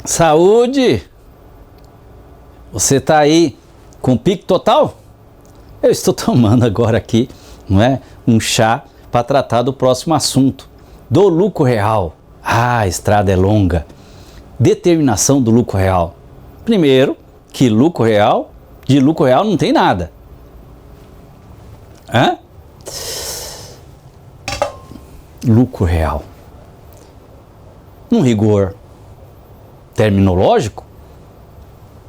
Saúde! Você está aí com pique total? Eu estou tomando agora aqui, não é, um chá para tratar do próximo assunto, do lucro real. A estrada é longa. Determinação do lucro real. Primeiro, que de lucro real não tem nada. Hã? Lucro real. Num rigor terminológico,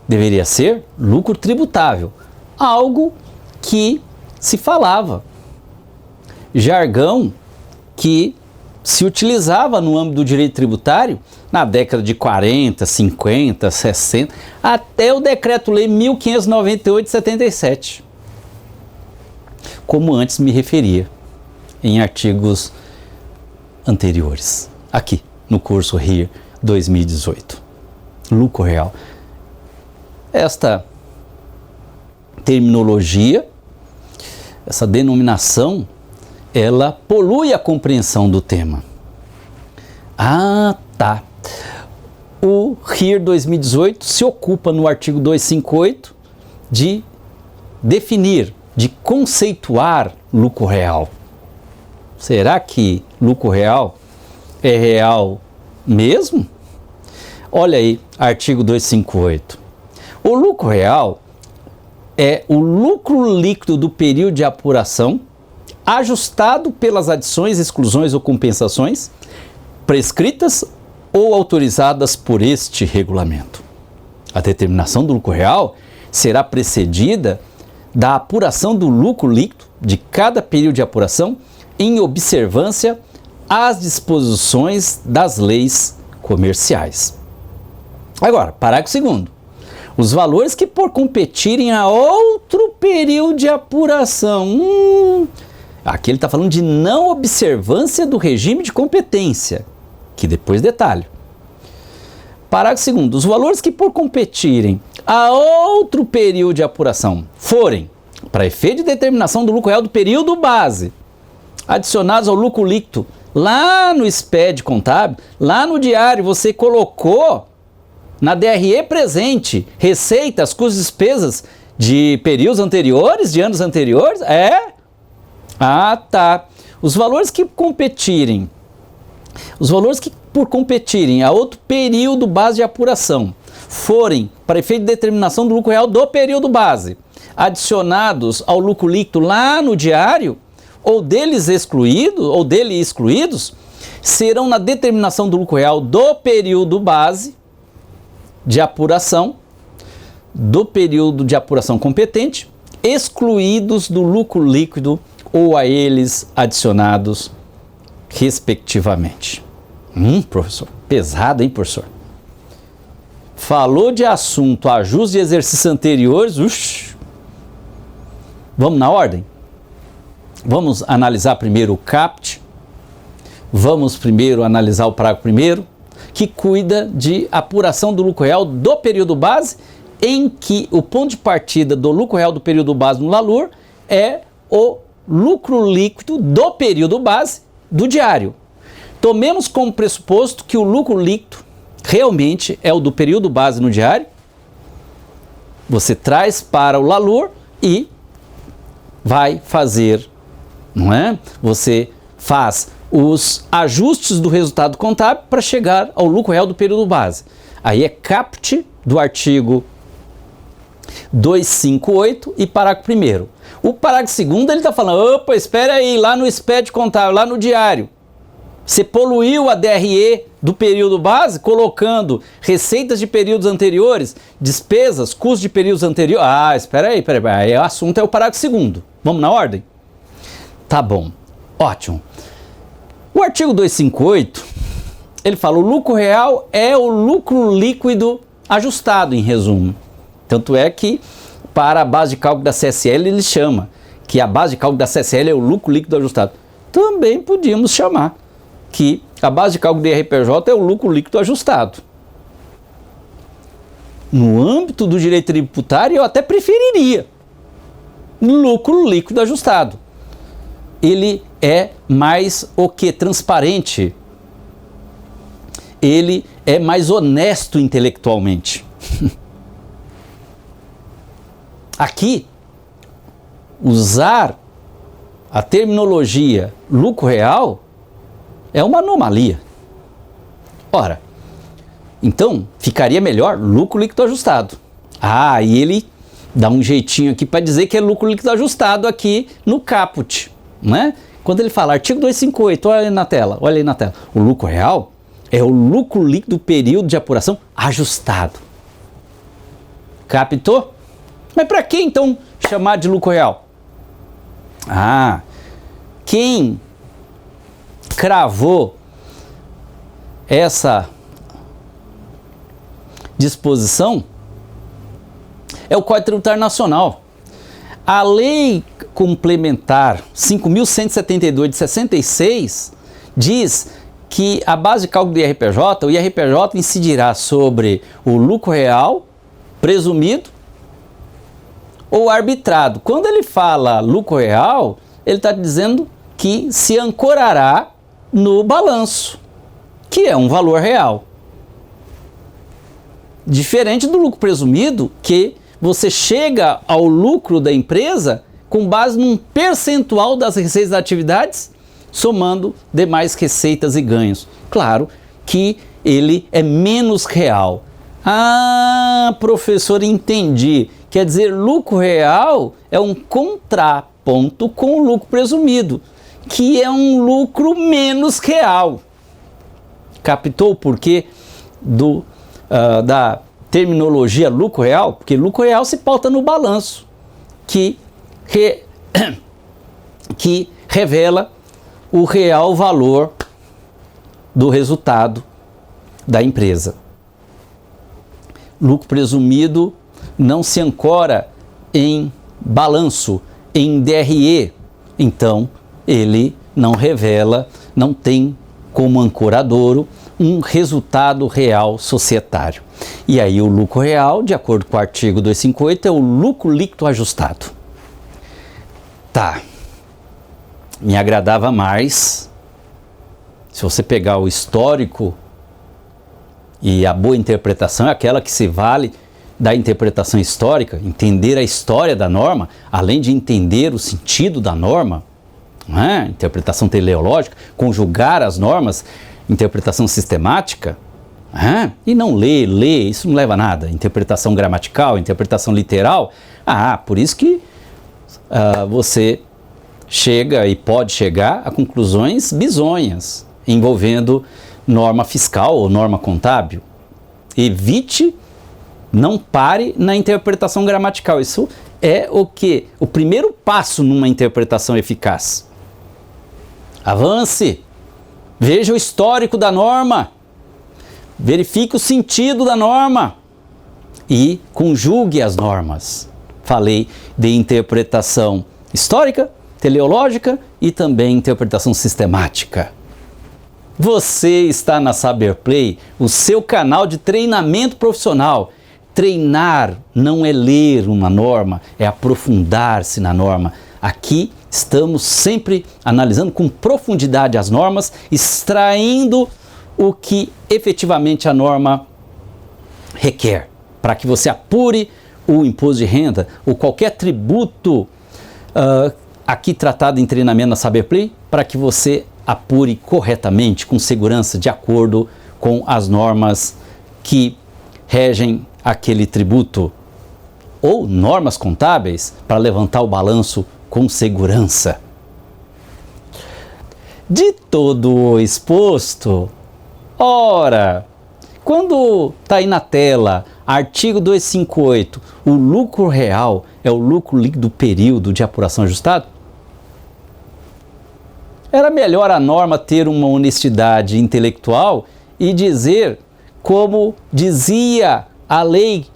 deveria ser lucro tributável, algo que se falava, jargão que se utilizava no âmbito do direito tributário na década de 40, 50, 60, até o Decreto-Lei 1598 de 77, como antes me referia em artigos anteriores, aqui no curso RIR 2018. Lucro real. Esta terminologia, essa denominação, ela polui a compreensão do tema. Ah, tá. O RIR 2018 se ocupa no artigo 258 de definir, de conceituar lucro real. Será que lucro real é real mesmo? Olha aí, artigo 258. O lucro real é o lucro líquido do período de apuração ajustado pelas adições, exclusões ou compensações prescritas ou autorizadas por este regulamento. A determinação do lucro real será precedida da apuração do lucro líquido de cada período de apuração em observância às disposições das leis comerciais. Agora, parágrafo 2º. Os valores que por competirem a outro período de apuração. Aqui ele está falando de não observância do regime de competência, que depois detalho. Parágrafo 2º. Os valores que por competirem a outro período de apuração forem, para efeito de determinação do lucro real do período base, adicionados ao lucro líquido, lá no SPED contábil, lá no diário você colocou na DRE presente receitas, custos e despesas de períodos anteriores, de anos anteriores? É? Ah, tá. Os valores que por competirem a outro período base de apuração forem, para efeito de determinação do lucro real do período base, adicionados ao lucro líquido lá no diário, ou dele excluídos, serão na determinação do lucro real do período base de apuração, do período de apuração competente, excluídos do lucro líquido ou a eles adicionados, respectivamente. Professor, pesado, hein, professor? Falou de assunto ajuste de exercícios anteriores, Vamos na ordem? Vamos analisar primeiro o CAPT, vamos primeiro analisar o parágrafo 1º, que cuida de apuração do lucro real do período base, em que o ponto de partida do lucro real do período base no LALUR é o lucro líquido do período base do diário. Tomemos como pressuposto que o lucro líquido realmente é o do período base no diário. Você traz para o LALUR e vai fazer, não é? Você faz os ajustes do resultado contábil para chegar ao lucro real do período base. Aí é CAPT do artigo 258 e parágrafo 1º. O parágrafo 2º ele está falando, opa, espera aí, lá no SPED contábil, lá no diário, você poluiu a DRE do período base colocando receitas de períodos anteriores, despesas, custos de períodos anteriores. Ah, espera aí, aí o assunto é o parágrafo 2º. Vamos na ordem? Tá bom, ótimo. O artigo 258, ele fala, o lucro real é o lucro líquido ajustado, em resumo. Tanto é que, para a base de cálculo da CSL, ele chama que a base de cálculo da CSL é o lucro líquido ajustado. Também podíamos chamar que a base de cálculo do IRPJ é o lucro líquido ajustado. No âmbito do direito tributário, eu até preferiria lucro líquido ajustado. Ele é mais o que? Transparente. ele é mais honesto intelectualmente. Aqui, usar a terminologia lucro real é uma anomalia. Ora, então ficaria melhor lucro líquido ajustado. Ah, e ele dá um jeitinho aqui para dizer que é lucro líquido ajustado aqui no caput, né? Quando ele fala artigo 258, olha aí na tela, o lucro real é o lucro líquido período de apuração ajustado. Captou? Mas para que então chamar de lucro real? Ah, quem cravou essa disposição é o Código Tributário Nacional. A Lei Complementar 5.172 de 66 diz que a base de cálculo do IRPJ, o IRPJ incidirá sobre o lucro real presumido ou arbitrado. Quando ele fala lucro real, ele está dizendo que se ancorará no balanço, que é um valor real. Diferente do lucro presumido, que você chega ao lucro da empresa com base num percentual das receitas das atividades, somando demais receitas e ganhos. Claro que ele é menos real. Ah, professor, entendi. Quer dizer, lucro real é um contraponto com o lucro presumido, que é um lucro menos real. Captou o porquê da terminologia lucro real? Porque lucro real se pauta no balanço, que revela o real valor do resultado da empresa. Lucro presumido não se ancora em balanço, em DRE, então ele não revela, não tem como ancoradouro um resultado real societário. E aí o lucro real, de acordo com o artigo 258, é o lucro líquido ajustado. Tá, me agradava mais se você pegar o histórico, e a boa interpretação é aquela que se vale da interpretação histórica, entender a história da norma, além de entender o sentido da norma, né? Interpretação teleológica, conjugar as normas, interpretação sistemática, e não ler, isso não leva a nada. Interpretação gramatical, interpretação literal, por isso que você chega e pode chegar a conclusões bizonhas, envolvendo norma fiscal ou norma contábil. Evite, não pare na interpretação gramatical. Isso é o quê? O primeiro passo numa interpretação eficaz. Avance, veja o histórico da norma, verifique o sentido da norma e conjugue as normas. Falei de interpretação histórica, teleológica e também interpretação sistemática. Você está na Saberplay, o seu canal de treinamento profissional. Treinar não é ler uma norma, é aprofundar-se na norma. Aqui estamos sempre analisando com profundidade as normas, extraindo o que efetivamente a norma requer, para que você apure o imposto de renda ou qualquer tributo aqui tratado em treinamento na Saberplay, para que você apure corretamente, com segurança, de acordo com as normas que regem aquele tributo, ou normas contábeis para levantar o balanço com segurança. De todo o exposto, ora, quando está aí na tela, artigo 258, o lucro real é o lucro líquido período de apuração ajustado? Era melhor a norma ter uma honestidade intelectual e dizer, como dizia a lei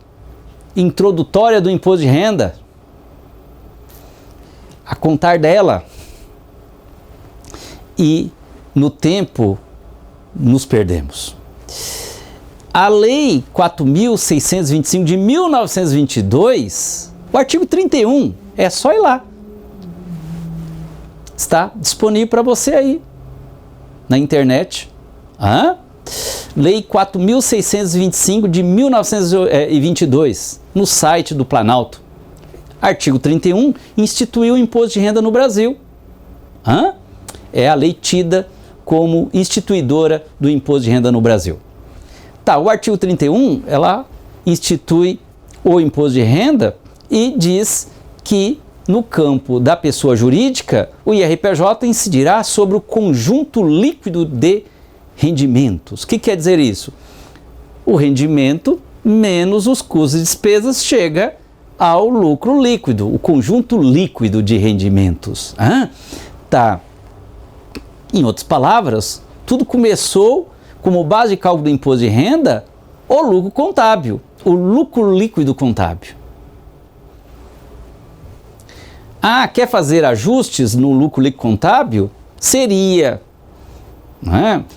introdutória do imposto de renda, a contar dela, e no tempo nos perdemos. A lei 4.625 de 1922, o artigo 31, é só ir lá. Está disponível para você aí, na internet. Lei 4.625 de 1922, no site do Planalto. Artigo 31, instituiu o imposto de renda no Brasil. É a lei tida como instituidora do imposto de renda no Brasil. Tá, o artigo 31, ela institui o imposto de renda e diz que no campo da pessoa jurídica, o IRPJ incidirá sobre o conjunto líquido de rendimentos. O que quer dizer isso? O rendimento menos os custos e despesas chega ao lucro líquido, o conjunto líquido de rendimentos. Tá. Em outras palavras, tudo começou como base de cálculo do imposto de renda o lucro contábil, o lucro líquido contábil. Quer fazer ajustes no lucro líquido contábil? Seria,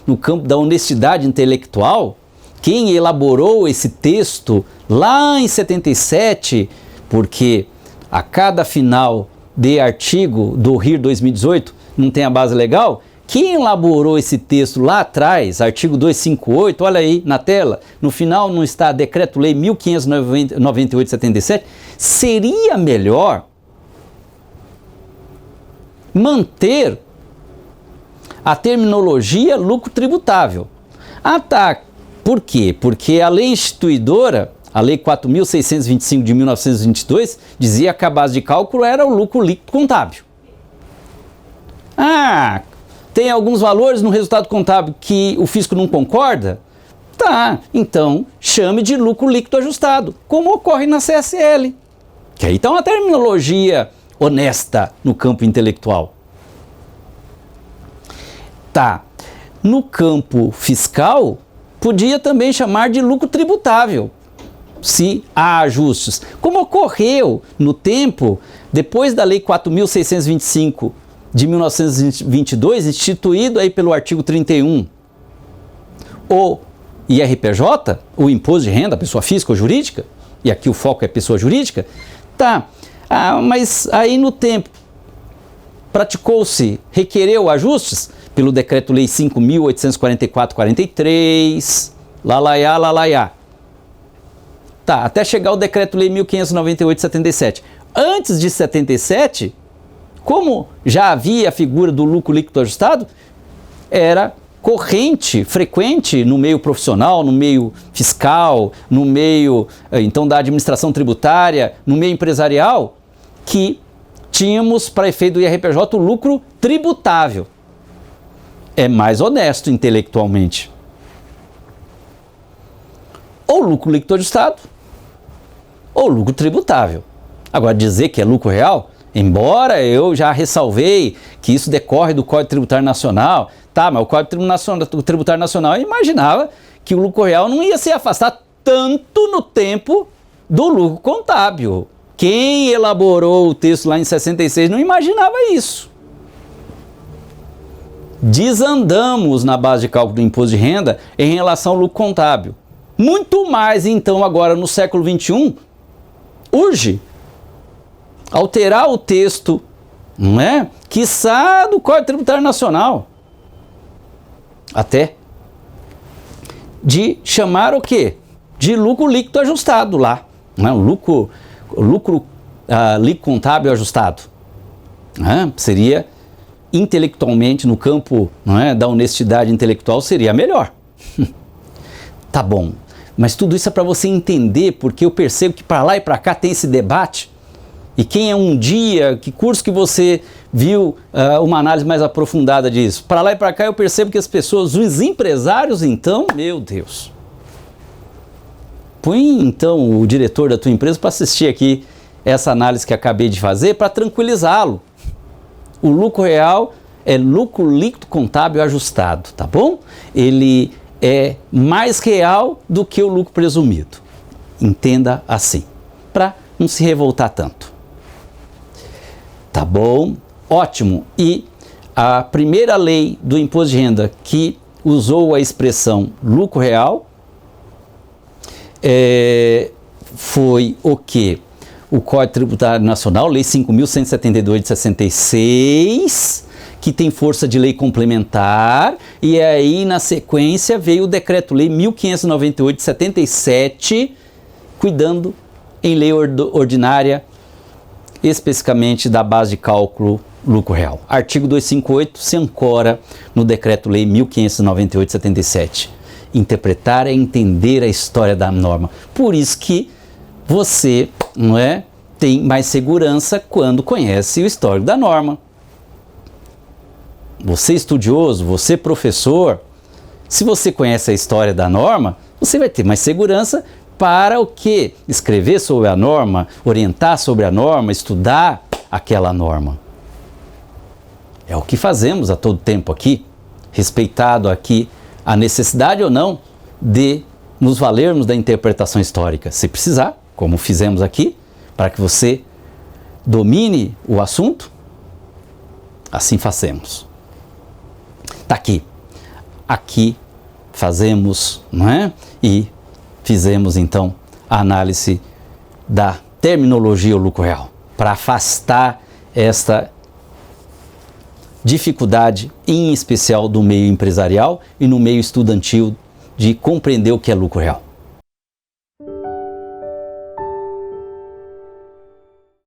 no campo da honestidade intelectual, quem elaborou esse texto lá em 77, porque a cada final de artigo do RIR 2018 não tem a base legal, quem elaborou esse texto lá atrás, artigo 258, olha aí na tela, no final não está Decreto-Lei 1598/77, seria melhor manter a terminologia lucro tributável. Tá. Por quê? Porque a lei instituidora, a lei 4.625 de 1922, dizia que a base de cálculo era o lucro líquido contábil. Tem alguns valores no resultado contábil que o fisco não concorda? Tá, então chame de lucro líquido ajustado, como ocorre na CSL. Que aí está uma terminologia honesta no campo intelectual. Tá, no campo fiscal, podia também chamar de lucro tributável, se há ajustes, como ocorreu no tempo, depois da Lei 4.625 de 1922, instituído aí pelo artigo 31. O IRPJ, o imposto de renda, pessoa física ou jurídica, e aqui o foco é pessoa jurídica, tá, mas aí no tempo praticou-se, requereu ajustes pelo Decreto-Lei 5.844/43, lalaiá. Tá, até chegar o Decreto-Lei 1598/77. Antes de 77, como já havia a figura do lucro líquido ajustado, era corrente, frequente no meio profissional, no meio fiscal, no meio, então, da administração tributária, no meio empresarial, que tínhamos, para efeito do IRPJ, o lucro tributável. É mais honesto intelectualmente. Ou lucro líquido ajustado, ou lucro tributável. Agora, dizer que é lucro real, embora eu já ressalvei que isso decorre do Código Tributário Nacional, tá, mas o Código Tributário Nacional imaginava que o lucro real não ia se afastar tanto no tempo do lucro contábil. Quem elaborou o texto lá em 66 não imaginava isso. Desandamos na base de cálculo do imposto de renda em relação ao lucro contábil. Muito mais, então, agora no século XXI, urge alterar o texto, não é? Quiçá do Código Tributário Nacional. Até de chamar o quê? De lucro líquido ajustado lá. Não é? Lucro líquido contábil ajustado. Seria intelectualmente, no campo, não é, da honestidade intelectual, seria melhor. Tá bom, mas tudo isso é para você entender, porque eu percebo que para lá e para cá tem esse debate. E quem é um dia, que curso que você viu uma análise mais aprofundada disso? Para lá e para cá eu percebo que as pessoas, os empresários então, meu Deus. Põe então o diretor da tua empresa para assistir aqui essa análise que acabei de fazer para tranquilizá-lo. O lucro real é lucro líquido contábil ajustado, tá bom? Ele é mais real do que o lucro presumido. Entenda assim, para não se revoltar tanto. Tá bom? Ótimo. E a primeira lei do imposto de renda que usou a expressão lucro real foi o quê? O Código Tributário Nacional, Lei 5.172 de 66, que tem força de lei complementar, e aí na sequência veio o Decreto-Lei 1598 de 77, cuidando em lei ordinária, especificamente da base de cálculo lucro real. Artigo 258 se ancora no Decreto-Lei 1598 de 77. Interpretar é entender a história da norma. Por isso que você, não é, tem mais segurança quando conhece o histórico da norma. Você estudioso, você professor, se você conhece a história da norma, você vai ter mais segurança para o quê? Escrever sobre a norma, orientar sobre a norma, estudar aquela norma. É o que fazemos a todo tempo aqui, respeitado aqui a necessidade ou não de nos valermos da interpretação histórica. Se precisar, como fizemos aqui, para que você domine o assunto, assim fazemos. Está aqui. Aqui fazemos, não é? E fizemos então a análise da terminologia lucro real, para afastar esta dificuldade, em especial do meio empresarial e no meio estudantil, de compreender o que é lucro real.